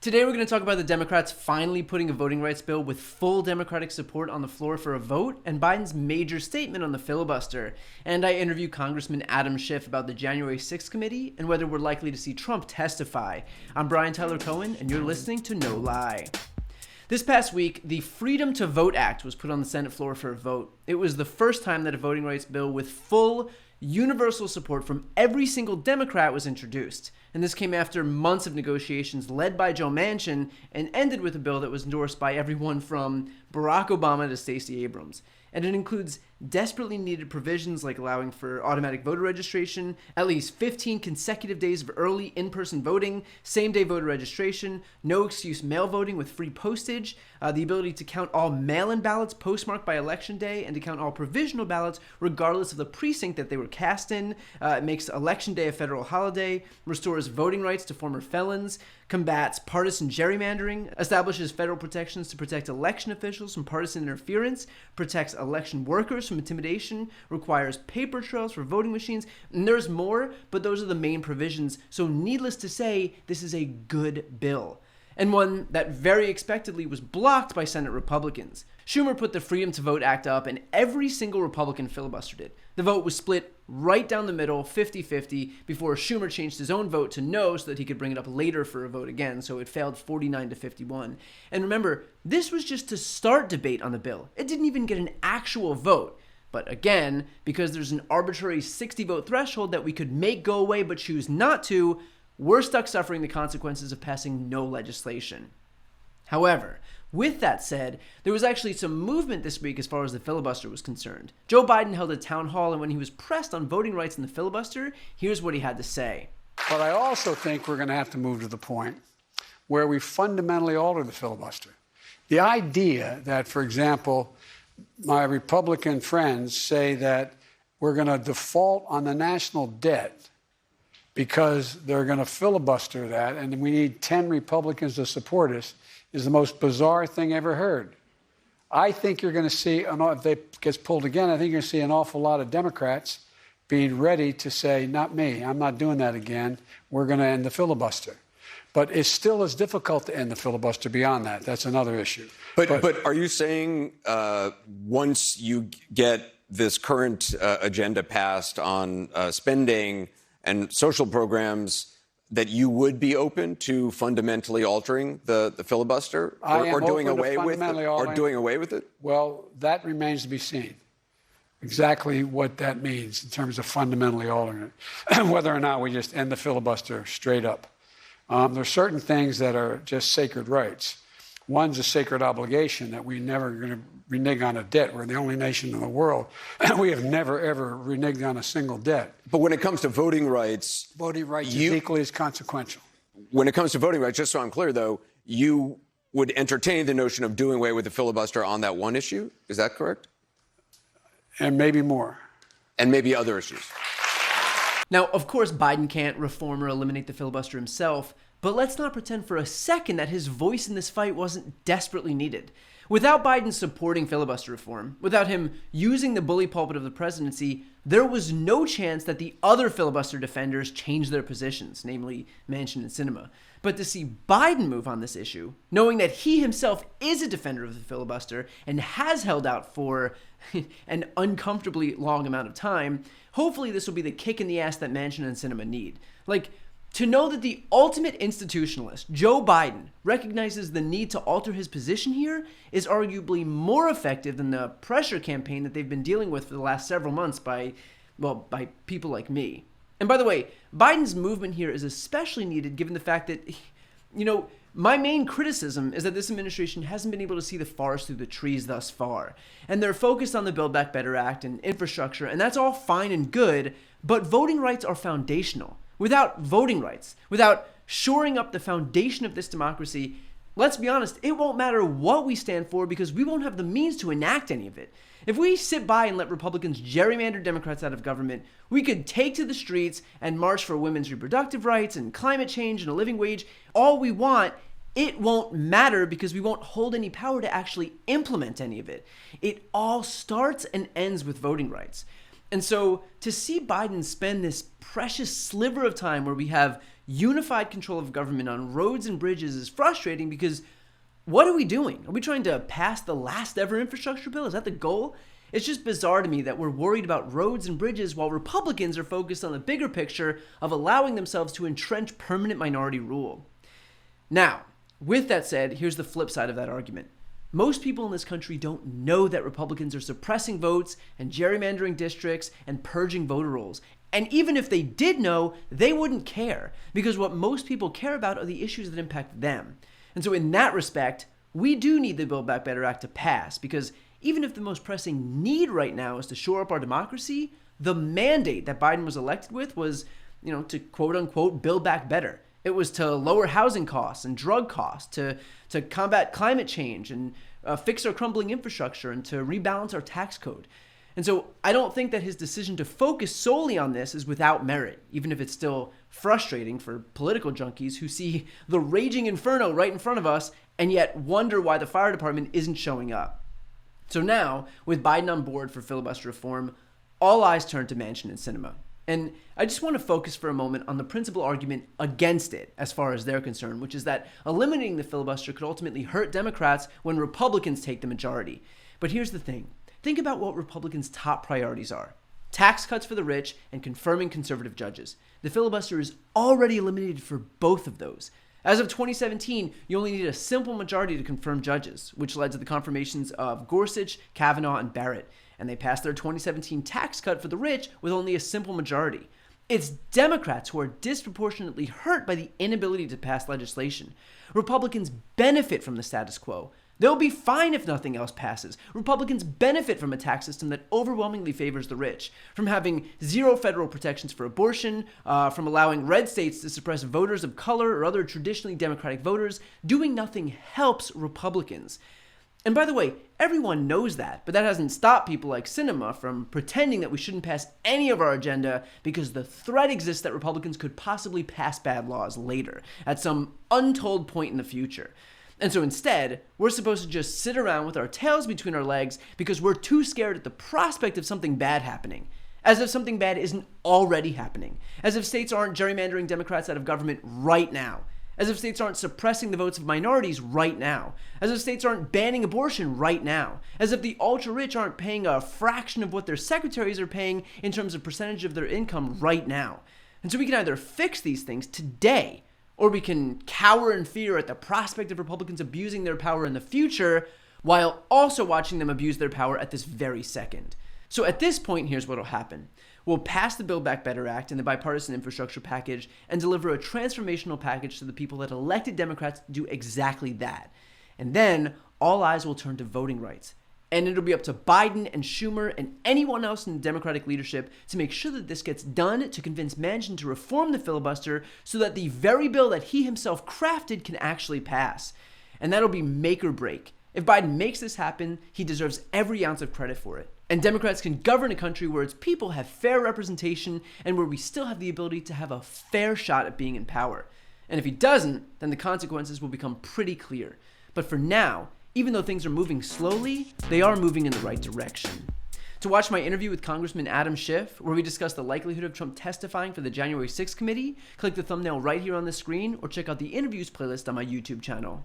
Today we're going to talk about the Democrats finally putting a voting rights bill with full Democratic support on the floor for a vote, and Biden's major statement on the filibuster. And I interview Congressman Adam Schiff about the January 6th committee and whether we're likely to see Trump testify. I'm Brian Tyler Cohen, and you're listening to No Lie. This past week, the Freedom to Vote Act was put on the Senate floor for a vote. It was the first time that a voting rights bill with full universal support from every single Democrat was introduced. And this came after months of negotiations led by Joe Manchin and ended with a bill that was endorsed by everyone from Barack Obama to Stacey Abrams. And it includes desperately needed provisions like allowing for automatic voter registration, at least 15 consecutive days of early in-person voting, same-day voter registration, no-excuse mail voting with free postage, the ability to count all mail-in ballots postmarked by Election Day, and to count all provisional ballots regardless of the precinct that they were cast in. It makes Election Day a federal holiday, restores voting rights to former felons, combats partisan gerrymandering, establishes federal protections to protect election officials from partisan interference, protects election workers from intimidation, requires paper trails for voting machines, and there's more, but those are the main provisions. So needless to say, this is a good bill, and one that very expectedly was blocked by Senate Republicans. Schumer put the Freedom to Vote Act up, and every single Republican filibustered it. The vote was split right down the middle, 50-50, before Schumer changed his own vote to no so that he could bring it up later for a vote again, so it failed 49-51. And remember, this was just to start debate on the bill. It didn't even get an actual vote. But again, because there's an arbitrary 60-vote threshold that we could make go away but choose not to, we're stuck suffering the consequences of passing no legislation. However, with that said, there was actually some movement this week as far as the filibuster was concerned. Joe Biden held a town hall, and when he was pressed on voting rights in the filibuster, here's what he had to say. But I also think we're going to have to move to the point where we fundamentally alter the filibuster. The idea that, for example, my Republican friends say that we're going to default on the national debt because they're going to filibuster that and we need 10 Republicans to support us is the most bizarre thing ever heard. I think you're going to see, if it gets pulled again, I think you're going to see an awful lot of Democrats being ready to say, not me, I'm not doing that again. We're going to end the filibuster. But it still is difficult to end the filibuster beyond that. That's another issue. But are you saying once you get this current agenda passed on spending and social programs that you would be open to fundamentally altering the filibuster or doing away with it? Well, that remains to be seen. Exactly what that means in terms of fundamentally altering it, whether or not we just end the filibuster straight up. There are certain things that are just sacred rights. One's a sacred obligation that we never going to renege on a debt. We're the only nation in the world. We have never, ever reneged on a single debt. But when it comes to voting rights... Voting rights is equally as consequential. When it comes to voting rights, just so I'm clear, though, you would entertain the notion of doing away with the filibuster on that one issue? Is that correct? And maybe more. And maybe other issues. Now, of course, Biden can't reform or eliminate the filibuster himself, but let's not pretend for a second that his voice in this fight wasn't desperately needed. Without Biden supporting filibuster reform, without him using the bully pulpit of the presidency, there was no chance that the other filibuster defenders changed their positions, namely Manchin and Sinema. But to see Biden move on this issue, knowing that he himself is a defender of the filibuster and has held out for an uncomfortably long amount of time, hopefully this will be the kick in the ass that Manchin and Sinema need. To know that the ultimate institutionalist, Joe Biden, recognizes the need to alter his position here is arguably more effective than the pressure campaign that they've been dealing with for the last several months by people like me. And by the way, Biden's movement here is especially needed given the fact that, my main criticism is that this administration hasn't been able to see the forest through the trees thus far. And they're focused on the Build Back Better Act and infrastructure, and that's all fine and good, but voting rights are foundational. Without voting rights, without shoring up the foundation of this democracy, let's be honest, it won't matter what we stand for because we won't have the means to enact any of it. If we sit by and let Republicans gerrymander Democrats out of government, we could take to the streets and march for women's reproductive rights and climate change and a living wage all we want. It won't matter because we won't hold any power to actually implement any of it. It all starts and ends with voting rights. And so to see Biden spend this precious sliver of time where we have unified control of government on roads and bridges is frustrating because what are we doing? Are we trying to pass the last ever infrastructure bill? Is that the goal? It's just bizarre to me that we're worried about roads and bridges while Republicans are focused on the bigger picture of allowing themselves to entrench permanent minority rule. Now, with that said, here's the flip side of that argument. Most people in this country don't know that Republicans are suppressing votes and gerrymandering districts and purging voter rolls. And even if they did know, they wouldn't care, because what most people care about are the issues that impact them. And so in that respect, we do need the Build Back Better Act to pass, because even if the most pressing need right now is to shore up our democracy, the mandate that Biden was elected with was, to quote unquote build back better. It was to lower housing costs and drug costs, to combat climate change and fix our crumbling infrastructure and to rebalance our tax code. And so I don't think that his decision to focus solely on this is without merit, even if it's still frustrating for political junkies who see the raging inferno right in front of us and yet wonder why the fire department isn't showing up. So now, with Biden on board for filibuster reform, all eyes turn to Manchin and Sinema. And I just want to focus for a moment on the principal argument against it as far as they're concerned, which is that eliminating the filibuster could ultimately hurt Democrats when Republicans take the majority. But here's the thing. Think about what Republicans' top priorities are. Tax cuts for the rich and confirming conservative judges. The filibuster is already eliminated for both of those. As of 2017, you only need a simple majority to confirm judges, which led to the confirmations of Gorsuch, Kavanaugh, and Barrett. And they passed their 2017 tax cut for the rich with only a simple majority. It's Democrats who are disproportionately hurt by the inability to pass legislation. Republicans benefit from the status quo. They'll be fine if nothing else passes. Republicans benefit from a tax system that overwhelmingly favors the rich, from having zero federal protections for abortion, from allowing red states to suppress voters of color or other traditionally Democratic voters. Doing nothing helps Republicans. And by the way, everyone knows that, but that hasn't stopped people like Sinema from pretending that we shouldn't pass any of our agenda because the threat exists that Republicans could possibly pass bad laws later, at some untold point in the future. And so instead, we're supposed to just sit around with our tails between our legs because we're too scared at the prospect of something bad happening. As if something bad isn't already happening. As if states aren't gerrymandering Democrats out of government right now. As if states aren't suppressing the votes of minorities right now. As if states aren't banning abortion right now. As if the ultra-rich aren't paying a fraction of what their secretaries are paying in terms of percentage of their income right now. And so we can either fix these things today, or we can cower in fear at the prospect of Republicans abusing their power in the future, while also watching them abuse their power at this very second. So at this point, here's what will happen. We'll pass the Build Back Better Act and the bipartisan infrastructure package and deliver a transformational package to the people that elected Democrats to do exactly that. And then all eyes will turn to voting rights. And it'll be up to Biden and Schumer and anyone else in the Democratic leadership to make sure that this gets done to convince Manchin to reform the filibuster so that the very bill that he himself crafted can actually pass. And that'll be make or break. If Biden makes this happen, he deserves every ounce of credit for it. And Democrats can govern a country where its people have fair representation and where we still have the ability to have a fair shot at being in power. And if he doesn't, then the consequences will become pretty clear. But for now, even though things are moving slowly, they are moving in the right direction. To watch my interview with Congressman Adam Schiff, where we discuss the likelihood of Trump testifying for the January 6th committee, click the thumbnail right here on the screen or check out the interviews playlist on my YouTube channel.